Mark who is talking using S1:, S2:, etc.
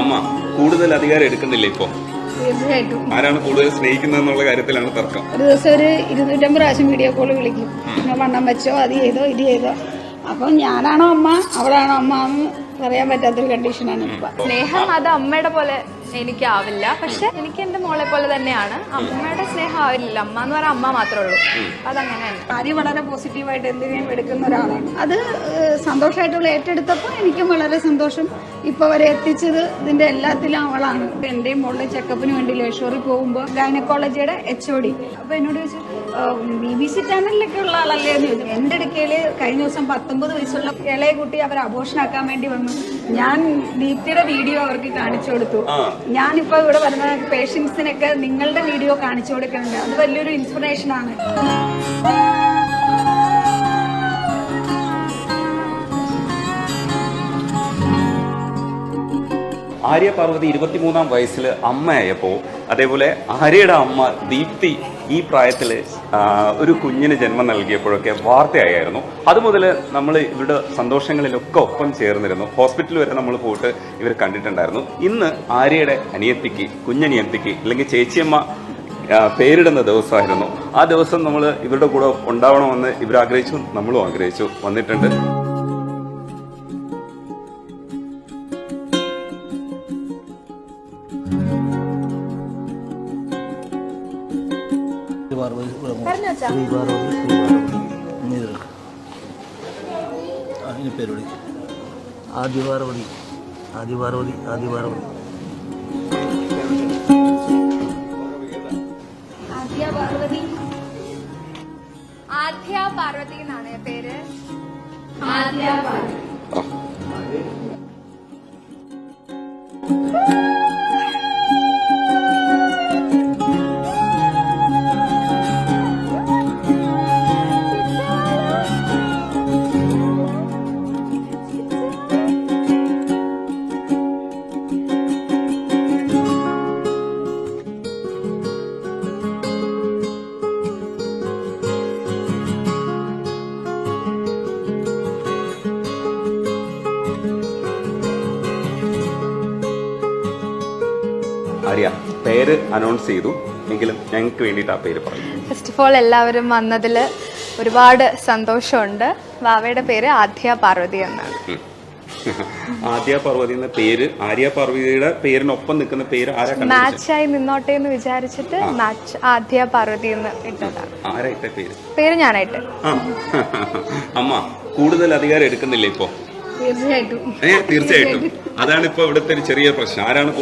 S1: അമ്മ കൂടുതൽ അധികാരം എടുക്കുന്നില്ല ഇപ്പൊ?
S2: തീർച്ചയായിട്ടും.
S1: ആരാണ് കൂടുതൽ സ്നേഹിക്കുന്നതെന്നുള്ള കാര്യത്തിലാണ് തർക്കം.
S2: ഒരു ദിവസം ഒരു 250 പ്രാവശ്യം വീഡിയോ കോൾ വിളിക്കും. വണ്ണം വെച്ചോ, അത് ചെയ്തോ, ഇത് ചെയ്തോ. അപ്പം ഞാനാണോ അമ്മ, അവളാണോ അമ്മ എന്ന് പറയാൻ പറ്റാത്തൊരു കണ്ടീഷനാണ് ഇപ്പം.
S3: സ്നേഹം അത് അമ്മയുടെ പോലെ എനിക്കാവില്ല, പക്ഷെ എനിക്ക് എൻ്റെ മോളെ പോലെ തന്നെയാണ്. അമ്മയുടെ സ്നേഹം ആവില്ല. അമ്മ എന്ന് പറഞ്ഞാൽ അമ്മ മാത്രമേ ഉള്ളൂ. അതങ്ങനെയാണ്.
S2: കാര്യം വളരെ പോസിറ്റീവായിട്ട് എന്തിനേയും എടുക്കുന്ന ഒരാളാണ്. അത് സന്തോഷമായിട്ടുള്ള ഏറ്റെടുത്തപ്പോൾ എനിക്കും വളരെ സന്തോഷം. ഇപ്പോൾ വരെ എത്തിച്ചത് ഇതിൻ്റെ എല്ലാത്തിലും അവളാണ്. എൻ്റെയും മോളുടെ ചെക്കപ്പിന് വേണ്ടി ലേഷോറിൽ പോകുമ്പോൾ ഗൈനക്കോളജിയുടെ HOD അപ്പോൾ എന്നോട് ചോദിച്ചു, BBC ചാനലിലൊക്കെ ഉള്ള ആളല്ലേ എന്ന് ചോദിച്ചു. എൻ്റെ അടുക്കയിൽ കഴിഞ്ഞ ദിവസം 19 വയസ്സുള്ള ഇളയ കുട്ടി അവർ അബോഷനാക്കാൻ വേണ്ടി വന്നു. ഞാൻ ദീപ്തിയുടെ വീഡിയോ അവർക്ക് കാണിച്ചു കൊടുത്തു. ഞാനിപ്പോൾ ഇവിടെ വരുന്ന പേഷ്യൻസിനൊക്കെ നിങ്ങളുടെ വീഡിയോ കാണിച്ചു കൊടുക്കുന്നുണ്ട്. അത് വലിയൊരു ഇൻസ്പിറേഷനാണ്.
S1: ആര്യ പാർവതി 23-ാം വയസ്സിൽ അമ്മയായപ്പോൾ, അതേപോലെ ആര്യയുടെ അമ്മ ദീപ്തി ഈ പ്രായത്തിൽ ഒരു കുഞ്ഞിന് ജന്മം നൽകിയപ്പോഴൊക്കെ വാർത്തയായിരുന്നു. അതുമുതൽ നമ്മൾ ഇവരുടെ സന്തോഷങ്ങളിലൊക്കെ ഒപ്പം ചേർന്നിരുന്നു. ഹോസ്പിറ്റലിൽ വരെ നമ്മൾ പോയിട്ട് ഇവർ കണ്ടിട്ടുണ്ടായിരുന്നു. ഇന്ന് ആര്യയുടെ അനിയത്തിക്ക്, കുഞ്ഞനിയത്തിക്ക് അല്ലെങ്കിൽ ചേച്ചിയമ്മ പേരിടുന്ന ദിവസമായിരുന്നു. ആ ദിവസം നമ്മൾ ഇവരുടെ കൂടെ ഉണ്ടാവണമെന്ന് ഇവരാഗ്രഹിച്ചു, നമ്മളും ആഗ്രഹിച്ചു. വന്നിട്ടുണ്ട്.
S4: ആദിപാർവതി ആദിപാർവതി ആദിപാർവതി
S3: ആദ്യ പാർവതി എന്നാണ് പേര്.
S1: ആര്യ, പേര് അനൗൺസ് ചെയ്തു എങ്കിലും ഞങ്ങൾക്ക് വേണ്ടിയിട്ട് ആ പേര് പറയും.
S3: ഫസ്റ്റ് ഓഫ് ഓൾ എല്ലാവരും വന്നതിൽ ഒരുപാട് സന്തോഷമുണ്ട്. വാവയുടെ പേര് ആദ്യ പാർവതി എന്നാണ്.
S1: ആദ്യ പാർവതി എന്ന പേര് ആര്യ പാർവതിയുടെ പേരിനൊപ്പം നിൽക്കുന്ന പേര്
S3: മാച്ചായി നിന്നോട്ടെ എന്ന് വിചാരിച്ചിട്ട് മാച്ച് ആദ്യ പാർവതി എന്ന് ഇട്ടതാണ്.
S1: ആരായിട്ട
S3: പേര് ഞാനായിട്ട്.
S1: അമ്മ കൂടുതൽ അധികാരം എടുക്കുന്നില്ല ഇപ്പൊ?
S2: തീർച്ചയായിട്ടും.
S1: തീർച്ചയായിട്ടും. അതാണ് ഇപ്പൊ ഇവിടുത്തെ ഒരു ചെറിയ പ്രശ്നം. ആരാണ്